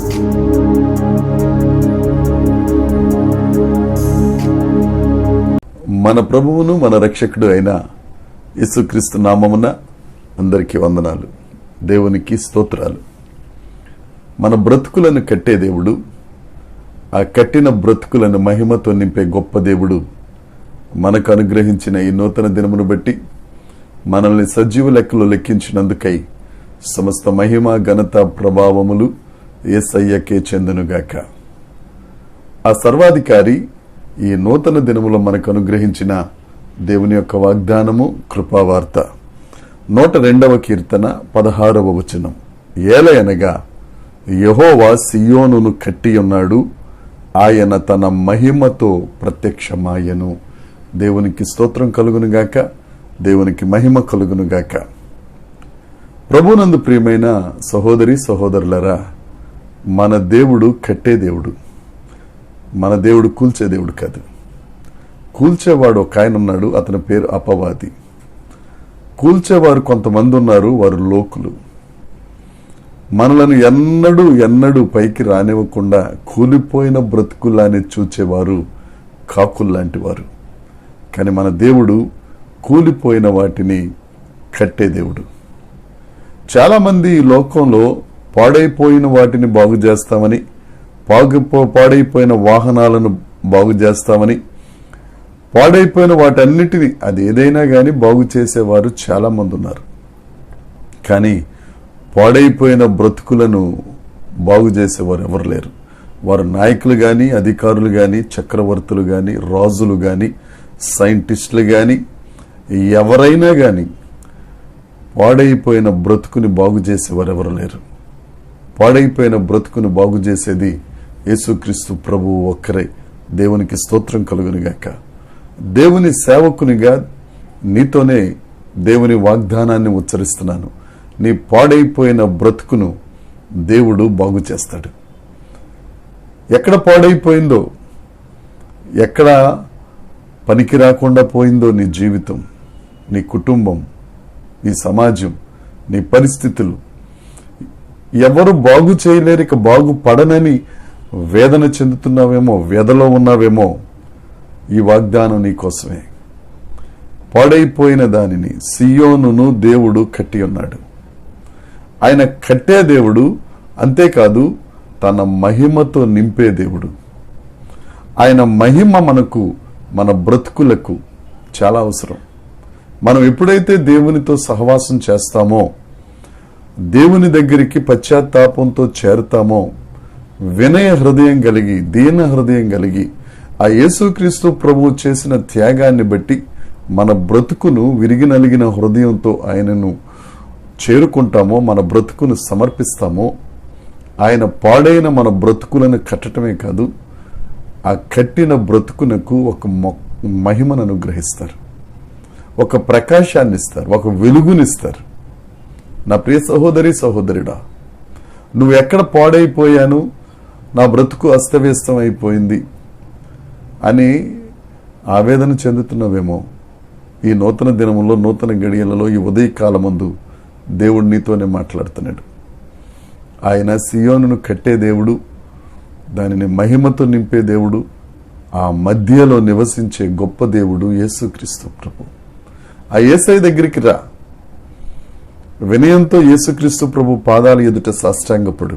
మన ప్రభువును మన రక్షకుడు అయిన యేసుక్రీస్తు నామమున అందరికీ వందనాలు. దేవునికి స్తోత్రాలు. మన బ్రతుకులను కట్టే దేవుడు, ఆ కట్టిన బ్రతుకులను మహిమతో నింపే గొప్ప దేవుడు మనకు అనుగ్రహించిన ఈ నూతన దినమును బట్టి మనల్ని సజీవ లెక్కలో లెక్కించినందుకై సమస్త మహిమ ఘనత ప్రభావములు యేసయ్యకే చెందునుగాక. ఆ సర్వాధికారి ఈ నూతన దినములో మనకు అనుగ్రహించిన దేవుని యొక్క వాగ్దానము కృపావార్త. 102వ కీర్తన 16వ వచనం. ఏలయనగా యెహోవా సియోనును కట్టి ఉన్నాడు, ఆయన తన మహిమతో ప్రత్యక్షమాయను. దేవునికి స్తోత్రం కలుగునుగాక, దేవునికి మహిమ కలుగునుగాక. ప్రభునందు ప్రియమైన సహోదరి సహోదరులరా, మన దేవుడు కట్టే దేవుడు, మన దేవుడు కూల్చే దేవుడు కాదు. కూల్చేవాడు ఒక ఆయన ఉన్నాడు, అతని పేరు అపవాది. కూల్చేవారు కొంతమంది ఉన్నారు, వారు లోకులు. మనలను ఎన్నడూ పైకి రానివ్వకుండా కూలిపోయిన బ్రతుకుల్లానే చూచేవారు కాకుల్లాంటి వారు. కానీ మన దేవుడు కూలిపోయిన వాటిని కట్టే దేవుడు. చాలా మంది ఈ లోకంలో పాడైపోయిన వాటిని బాగు చేస్తామని, పాడైపోయిన వాహనాలను బాగు చేస్తామని, పాడైపోయిన వాటన్నిటిని, అది ఏదైనా కానీ బాగు చేసేవారు చాలా మంది ఉన్నారు. కానీ పాడైపోయిన బ్రతుకులను బాగు చేసేవారు ఎవరు లేరు. వారు నాయకులు కానీ, అధికారులు కానీ, చక్రవర్తులు కానీ, రాజులు కానీ, సైంటిస్టులు కానీ, ఎవరైనా కానీ పాడైపోయిన బ్రతుకుని బాగు చేసేవారు ఎవరు లేరు. పాడైపోయిన బ్రతుకుని బాగు చేసేది యేసుక్రీస్తు ప్రభువు ఒక్కరే. దేవునికి స్తోత్రం కలుగునుగాక. దేవుని సేవకునిగా నీతోనే దేవుని వాగ్దానాన్ని ఉచ్చరిస్తున్నాను. నీ పాడైపోయిన బ్రతుకును దేవుడు బాగు చేస్తాడు. ఎక్కడ పాడైపోయిందో, ఎక్కడ పనికి రాకుండా పోయిందో నీ జీవితం, నీ కుటుంబం, నీ సమాజం, నీ పరిస్థితులు, ఎవరు బాగు చేయలేరు, ఇక బాగుపడనని వేదన చెందుతున్నావేమో, వేదలో ఉన్నావేమో, ఈ వాగ్దానం నీకోసమే. పాడైపోయిన దానిని సియోనును దేవుడు కట్టి ఉన్నాడు. ఆయన కట్టే దేవుడు, అంతేకాదు తన మహిమతో నింపే దేవుడు. ఆయన మహిమ మనకు, మన బ్రతుకులకు చాలా అవసరం. మనం ఎప్పుడైతే దేవునితో సహవాసం చేస్తామో, దేవుని దగ్గరికి పశ్చాత్తాపంతో చేరుతామో, వినయ హృదయం కలిగి, దీన హృదయం కలిగి, ఆ యేసుక్రీస్తు ప్రభువు చేసిన త్యాగాన్ని బట్టి మన బ్రతుకును విరిగి నలిగిన హృదయంతో ఆయనను చేరుకుంటామో, మన బ్రతుకును సమర్పిస్తామో, ఆయన పాడైన మన బ్రతుకులను కట్టడమే కాదు, ఆ కట్టిన బ్రతుకునకు ఒక మహిమను అనుగ్రహిస్తారు, ఒక ప్రకాశాన్ని ఇస్తారు, ఒక వెలుగునిస్తారు. నా ప్రియ సహోదరి సహోదరుడా, నువ్వు ఎక్కడ పాడైపోయాను, నా బ్రతుకు అస్తవ్యస్తం అయిపోయింది అని ఆవేదన చెందుతున్నావేమో, ఈ నూతన దినములో, నూతన గడియలలో, ఈ ఉదయకాలమందు దేవుడు నీతోనే మాట్లాడుతున్నాడు. ఆయన సియోనును కట్టే దేవుడు, దానిని మహిమతో నింపే దేవుడు, ఆ మధ్యలో నివసించే గొప్ప దేవుడు యేసుక్రీస్తు ప్రభు. ఆ యేసయ్య దగ్గరికి రా, వినయంతో యేసుక్రీస్తు ప్రభు పాదాలు ఎదుట సాష్టాంగపడు.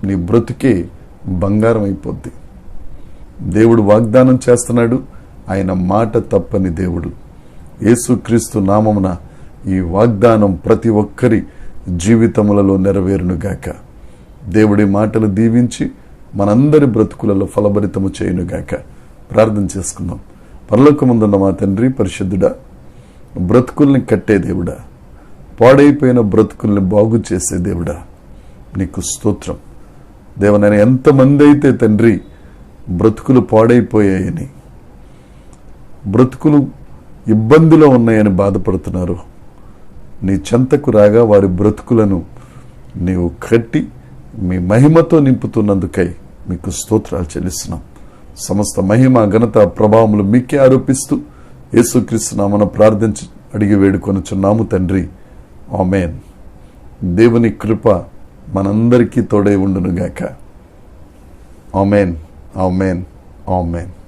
నీ బ్రతుకే బంగారం అయిపోద్ది. దేవుడు వాగ్దానం చేస్తున్నాడు, ఆయన మాట తప్పని దేవుడు. యేసుక్రీస్తు నామమున ఈ వాగ్దానం ప్రతి ఒక్కరి జీవితములలో నెరవేరునుగాక. దేవుడి మాటలు దీవించి మనందరి బ్రతుకులలో ఫలభరితము చేయునుగాక. ప్రార్థన చేసుకుందాం. పరలోకమందున్న మా తండ్రి పరిశుద్ధుడా, బ్రతుకుల్ని కట్టే దేవుడా, పాడైపోయిన బ్రతుకుల్ని బాగు చేసే దేవుడా, నీకు స్తోత్రం. దేవనైనా ఎంతమంది అయితే తండ్రి బ్రతుకులు పాడైపోయాయని, బ్రతుకులు ఇబ్బందిలో ఉన్నాయని బాధపడుతున్నారు, నీ చెంతకు రాగా వారి బ్రతుకులను నీవు కట్టి మీ మహిమతో నింపుతున్నందుకై మీకు స్తోత్రాలు చెల్లిస్తున్నాం. సమస్త మహిమ ఘనత ప్రభావములు మీకే ఆరోపిస్తూ యేసుక్రీస్తు నామమున ప్రార్థించి అడిగి వేడుకొనుచున్నాము తండ్రి. ఆమేన్. దేవుని కృప మనందరికీ తోడై ఉండునుగాక. ఆమేన్, ఆమేన్, ఆమేన్.